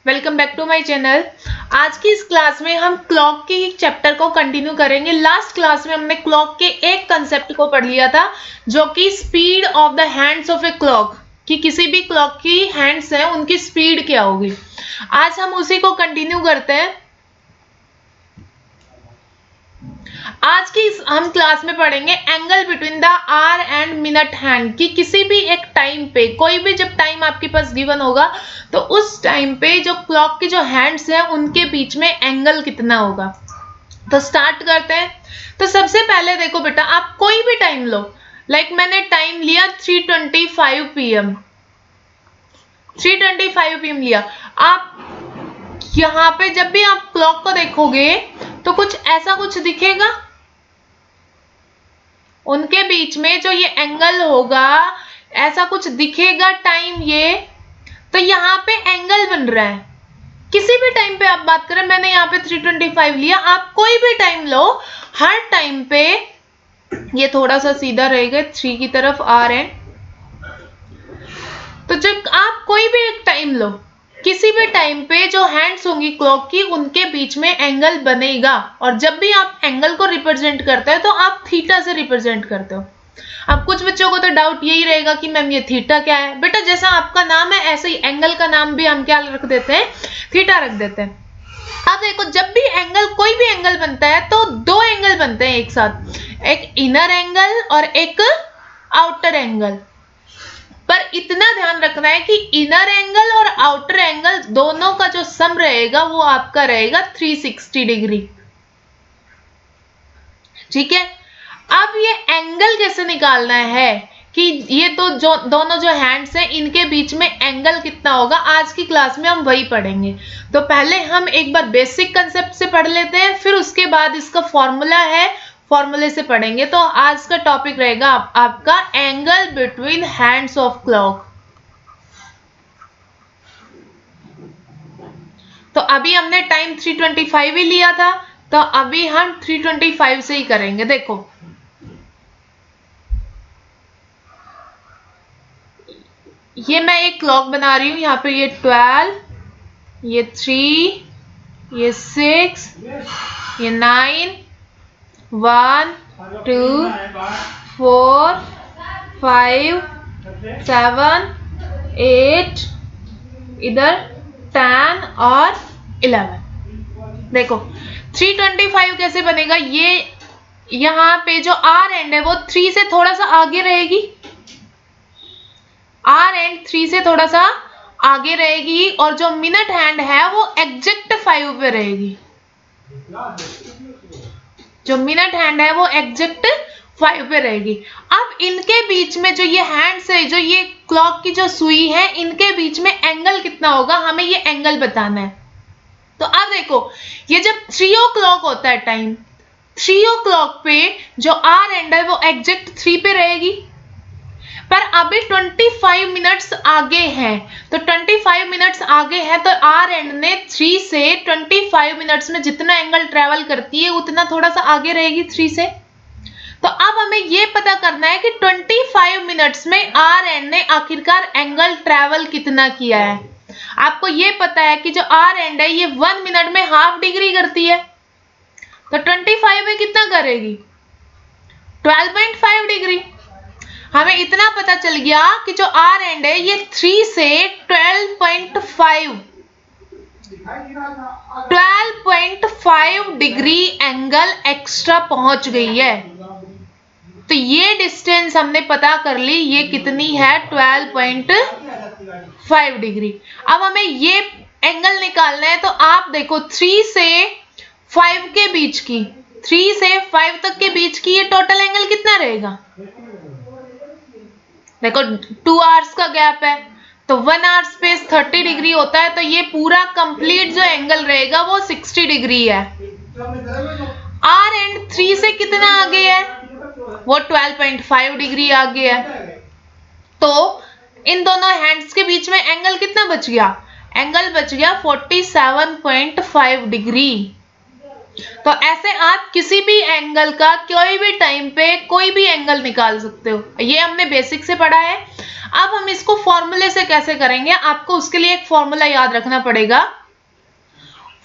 Welcome back to my channel. आज की इस क्लास में हम क्लॉक के चैप्टर को कंटिन्यू करेंगे। लास्ट क्लास में हमने क्लॉक के एक कंसेप्ट को पढ़ लिया था, जो कि speed of the hands of a clock, कि किसी भी क्लॉक की हैंड्स हैं उनकी स्पीड क्या होगी। आज हम उसी को कंटिन्यू करते हैं। आज की हम क्लास में पढ़ेंगे angle between the our and minute hand, कि किसी भी एक टाइम पे, कोई भी जब टाइम आपके पास गिवन होगा तो उस टाइम पे जो क्लॉक की जो हैंड्स हैं उनके बीच में एंगल कितना होगा। तो स्टार्ट करते हैं। तो सबसे पहले देखो बेटा, आप कोई भी टाइम लो। लाइक मैंने टाइम लिया 3:25 PM, 3:25 PM लिया। आप यहाँ पे जब भी आप क्लॉक को देखोगे तो कुछ ऐसा कुछ दिखेगा, उनके बीच में जो ये एंगल होगा ऐसा कुछ दिखेगा टाइम ये, तो यहाँ पे एंगल बन रहा है। किसी भी टाइम पे आप बात करें, मैंने यहाँ पे 3:25 लिया, आप कोई भी टाइम लो, हर टाइम पे ये थोड़ा सा सीधा रहेगा, 3 की तरफ आ रहे हैं। तो जब आप कोई भी एक टाइम लो, किसी भी टाइम पे जो हैंड्स होंगी क्लॉक की उनके बीच में एंगल बनेगा। और जब भी आप एंगल को रिप्रेजेंट करते हैं तो आप थीटा से रिप्रेजेंट करते हो। अब कुछ बच्चों को तो डाउट यही रहेगा कि मैम ये थीटा क्या है। बेटा जैसा आपका नाम है ऐसे ही एंगल का नाम भी हम क्या रख देते हैं, थीटा रख देते हैं। अब देखो, जब भी एंगल, कोई भी एंगल बनता है तो दो एंगल बनते हैं एक साथ, एक इनर एंगल और एक आउटर एंगल। पर इतना ध्यान रखना है कि इनर एंगल और आउटर एंगल दोनों का जो सम रहेगा वो आपका रहेगा 360 डिग्री। ठीक है। अब ये एंगल कैसे निकालना है कि ये दोनों जो हैंड्स हैं इनके बीच में एंगल कितना होगा, आज की क्लास में हम वही पढ़ेंगे। तो पहले हम एक बार बेसिक कंसेप्ट से पढ़ लेते हैं, फिर उसके बाद इसका फॉर्मूला है, फॉर्मूले से पढ़ेंगे। तो आज का टॉपिक रहेगा आपका angle between hands of clock. तो अभी हमने टाइम 3:25 ही लिया था, तो अभी हम 3:25 से ही करेंगे। देखो ये मैं एक क्लॉक बना रही हूं, यहाँ पे ये 12, ये 3, ये 6, ये 9, 1 2 4 5 7 8, इधर 10 और 11। देखो 3:25 कैसे बनेगा, ये यहाँ पे जो आर एंड है वो 3 से थोड़ा सा आगे रहेगी, आर एंड 3 से थोड़ा सा आगे रहेगी, और जो मिनट हैंड है वो एग्जैक्ट 5 पे रहेगी। जो मिनट हैंड है वो एग्जैक्ट 5 पे रहेगी। अब इनके बीच में जो ये हैंड्स है, जो ये क्लॉक की जो सुई है, इनके बीच में एंगल कितना होगा, हमें ये एंगल बताना है। तो अब देखो, ये जब 3 o'clock होता है टाइम, 3 o'clock पे जो आर एंड है वो एग्जैक्ट 3 पे रहेगी। पर अभी 25 मिनट्स आगे हैं, तो 25 मिनट्स आगे है तो आर एंड ने 3 से 25 मिनट्स में जितना एंगल ट्रेवल करती है उतना थोड़ा सा आगे रहेगी 3 से। तो अब हमें ये पता करना है कि 25 मिनट्स में आर एंड ने आखिरकार एंगल ट्रेवल कितना किया है। आपको ये पता है कि जो आर एंड है ये 1 मिनट में हाफ डिग्री करती है, तो 25 में कितना करेगी, 12.5 डिग्री। हमें इतना पता चल गया कि जो आर एंड है ये 3 से 12.5 डिग्री एंगल एक्स्ट्रा पहुंच गई है। तो ये डिस्टेंस हमने पता कर ली, ये कितनी है, 12.5 डिग्री। अब हमें ये एंगल निकालना है, तो आप देखो 3 से 5 के बीच की, 3 से 5 तक के बीच की ये टोटल एंगल कितना रहेगा। देखो 2 आवर्स का गैप है, तो 1 आवर स्पेस 30 डिग्री होता है, तो ये पूरा कंप्लीट जो एंगल रहेगा वो 60 डिग्री है। आर एंड 3 से कितना आगे है, वो 12.5 डिग्री आगे है। तो इन दोनों हैंड्स के बीच में एंगल कितना बच गया, एंगल बच गया 47.5 डिग्री। तो ऐसे आप किसी भी एंगल का कोई भी टाइम पे कोई भी एंगल निकाल सकते हो। ये हमने बेसिक से पढ़ा है। अब हम इसको फॉर्मूले से कैसे करेंगे, आपको उसके लिए एक फॉर्मूला याद रखना पड़ेगा।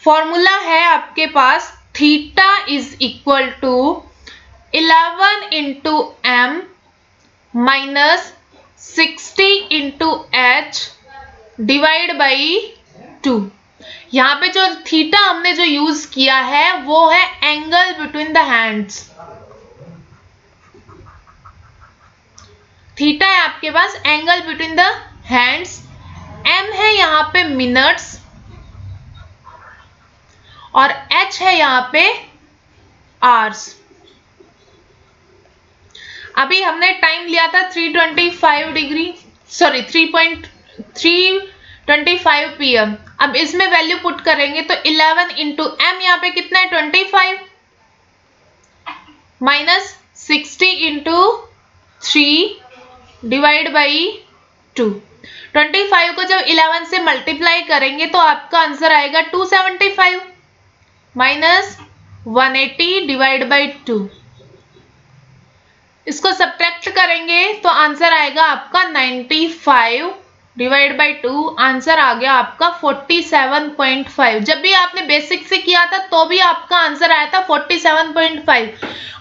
फॉर्मूला है आपके पास theta is equal to 11 into M minus 60 into H divide by 2। यहाँ पे जो थीटा हमने जो यूज किया है वो है angle between the hands. Theta है आपके पास angle between the hands. M है यहाँ पे मिनट्स और एच है यहाँ पे आवर्स। अभी हमने टाइम लिया था 325 डिग्री, सॉरी 3.325 PM। अब इसमें वैल्यू पुट करेंगे तो 11 इंटू एम यहाँ पे कितना है 25 माइनस 60 इंटू 3 डिवाइड बाई 2। 25 को जब 11 से मल्टीप्लाई करेंगे तो आपका आंसर आएगा 275 माइनस 180 डिवाइड बाई 2। इसको सब्ट्रैक्ट करेंगे तो आंसर आएगा आपका 95 डिवाइड बाई 2। आंसर आ गया आपका 47.5। जब भी आपने बेसिक से किया था तो भी आपका आंसर आया था 47.5,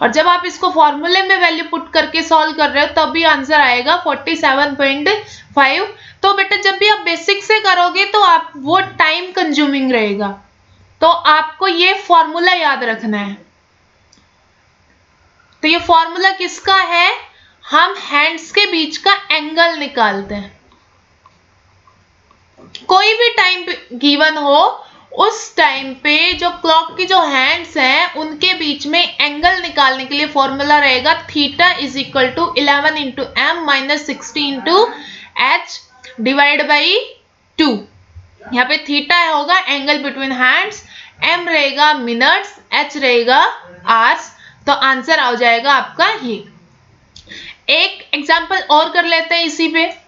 और जब आप इसको फॉर्मूले में वैल्यू पुट करके सॉल्व कर रहे हो तब भी आंसर आएगा 47.5। तो बेटा जब भी आप बेसिक से करोगे तो आप वो टाइम कंज्यूमिंग रहेगा, तो आपको ये फॉर्मूला याद रखना है। तो ये फॉर्मूला किसका है, हम हैंड्स के बीच का एंगल निकालते हैं। कोई भी टाइम गिवन हो उस टाइम पे जो क्लॉक की जो हैंड्स हैं उनके बीच में एंगल निकालने के लिए फॉर्मूला रहेगा theta is equal to 11 into M minus 60 into H divide by 2। यहाँ पे थीटा होगा एंगल बिटवीन हैंड्स, एम रहेगा मिनट्स, एच रहेगा आवर्स। तो आंसर आ जाएगा आपका ये। एक एग्जांपल और कर लेते हैं इसी पे।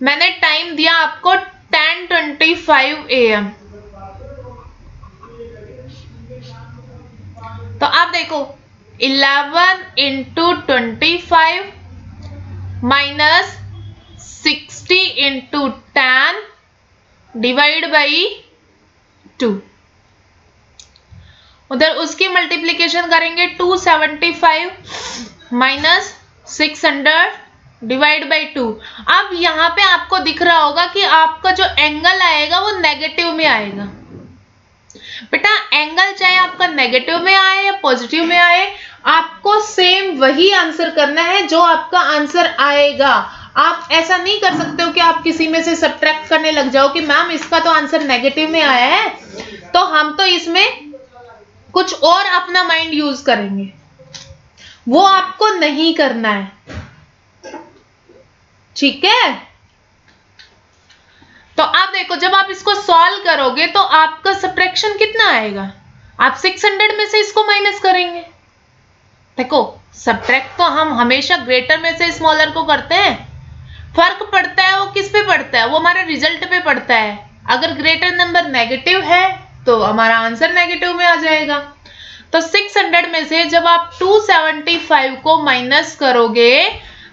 मैंने टाइम दिया आपको 10:25 AM। तो आप देखो 11 into 25 minus 60 into 10 divide by 2। उधर उसकी मल्टीप्लीकेशन करेंगे 275 माइनस 600 डिवाइड बाई 2। अब यहाँ पे आपको दिख रहा होगा कि आपका जो एंगल आएगा वो नेगेटिव में आएगा। बेटा एंगल चाहे आपका नेगेटिव में आए या पॉजिटिव में आए, आपको सेम वही आंसर करना है जो आपका आंसर आएगा। आप ऐसा नहीं कर सकते हो कि आप किसी में से सब्ट्रैक्ट करने लग जाओ कि मैम इसका तो आंसर नेगेटिव में आया है तो हम तो इसमें कुछ और अपना माइंड यूज करेंगे। वो आपको नहीं करना है, ठीक है। तो आप देखो जब आप इसको सॉल्व करोगे तो आपका सब्ट्रैक्शन कितना आएगा, आप 600 में से इसको माइनस करेंगे। देखो सब्ट्रैक्ट तो हम हमेशा ग्रेटर में से स्मॉलर को करते हैं। फर्क पड़ता है वो किस पे पड़ता है, वो हमारे रिजल्ट पे पड़ता है। अगर ग्रेटर नंबर नेगेटिव है तो हमारा आंसर नेगेटिव में आ जाएगा। तो 600 में से जब आप 275 को माइनस करोगे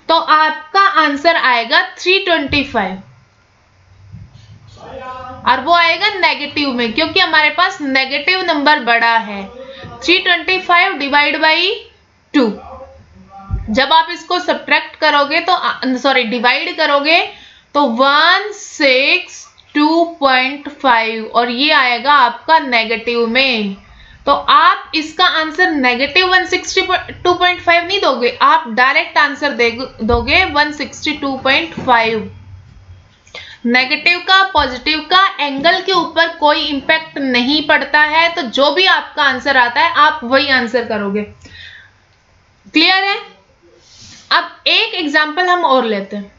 तो आपका आंसर आएगा 325, और वो आएगा नेगेटिव में क्योंकि हमारे पास नेगेटिव नंबर बड़ा है। 325 डिवाइड बाई 2। जब आप इसको सब्ट्रैक्ट करोगे तो सॉरी डिवाइड करोगे तो 162.5 और ये आएगा आपका नेगेटिव में। तो आप इसका आंसर नेगेटिव 162.5 नहीं दोगे, आप डायरेक्ट आंसर दोगे 162.5। नेगेटिव का पॉजिटिव का एंगल के ऊपर कोई इंपैक्ट नहीं पड़ता है, तो जो भी आपका आंसर आता है आप वही आंसर करोगे। क्लियर है। अब एक एग्जांपल हम और लेते हैं।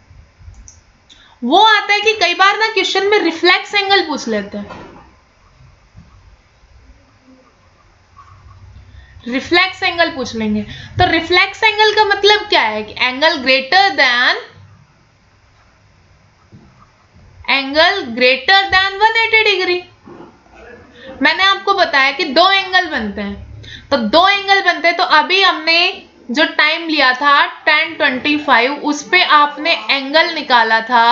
वो आता है कि कई बार ना क्वेश्चन में रिफ्लेक्स एंगल पूछ लेते हैं। रिफ्लेक्स एंगल पूछ लेंगे तो रिफ्लेक्स एंगल का मतलब क्या है कि एंगल ग्रेटर देन 180 डिग्री। मैंने आपको बताया कि 2 एंगल बनते हैं, तो 2 एंगल बनते हैं, तो अभी हमने जो टाइम लिया था 10:25, उस पे आपने एंगल निकाला था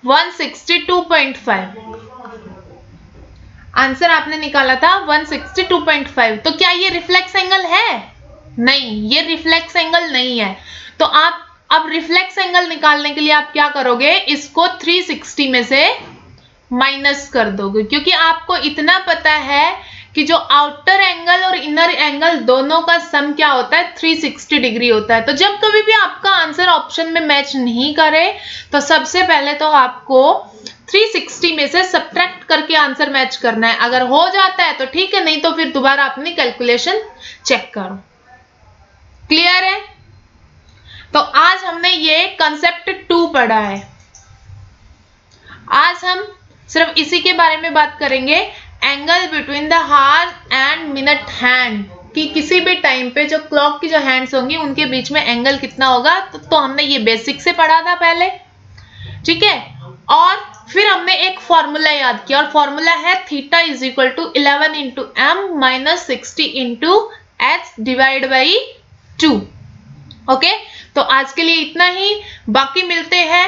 162.5। आंसर आपने निकाला था 162.5। तो क्या ये रिफ्लेक्स एंगल है? नहीं, ये रिफ्लेक्स एंगल नहीं है। तो आप अब रिफ्लेक्स एंगल निकालने के लिए आप क्या करोगे, इसको 360 में से माइनस कर दोगे, क्योंकि आपको इतना पता है कि जो आउटर एंगल और इनर एंगल दोनों का सम क्या होता है, 360 डिग्री होता है। तो जब कभी भी आपका आंसर ऑप्शन में मैच नहीं करे, तो सबसे पहले तो आपको 360 में से सब्ट्रैक्ट करके आंसर मैच करना है। अगर हो जाता है तो ठीक है, नहीं तो फिर दोबारा अपनी कैलकुलेशन चेक करो। क्लियर है? तो आज हमने ये कंसेप्ट 2 पढ़ा है। आज हम सिर्फ इसी के बारे में बात करेंगे, angle between the hour and minute hand, कि किसी भी टाइम पे जो क्लॉक की जो हैंड्स होंगी उनके बीच में एंगल कितना होगा। तो हमने ये बेसिक से पढ़ा था पहले, ठीक है। और फिर हमने एक फॉर्मूला याद किया, और फॉर्मूला है theta is equal to 11 into M minus 60 into H divide by 2। Okay, तो आज के लिए इतना ही, बाकी मिलते हैं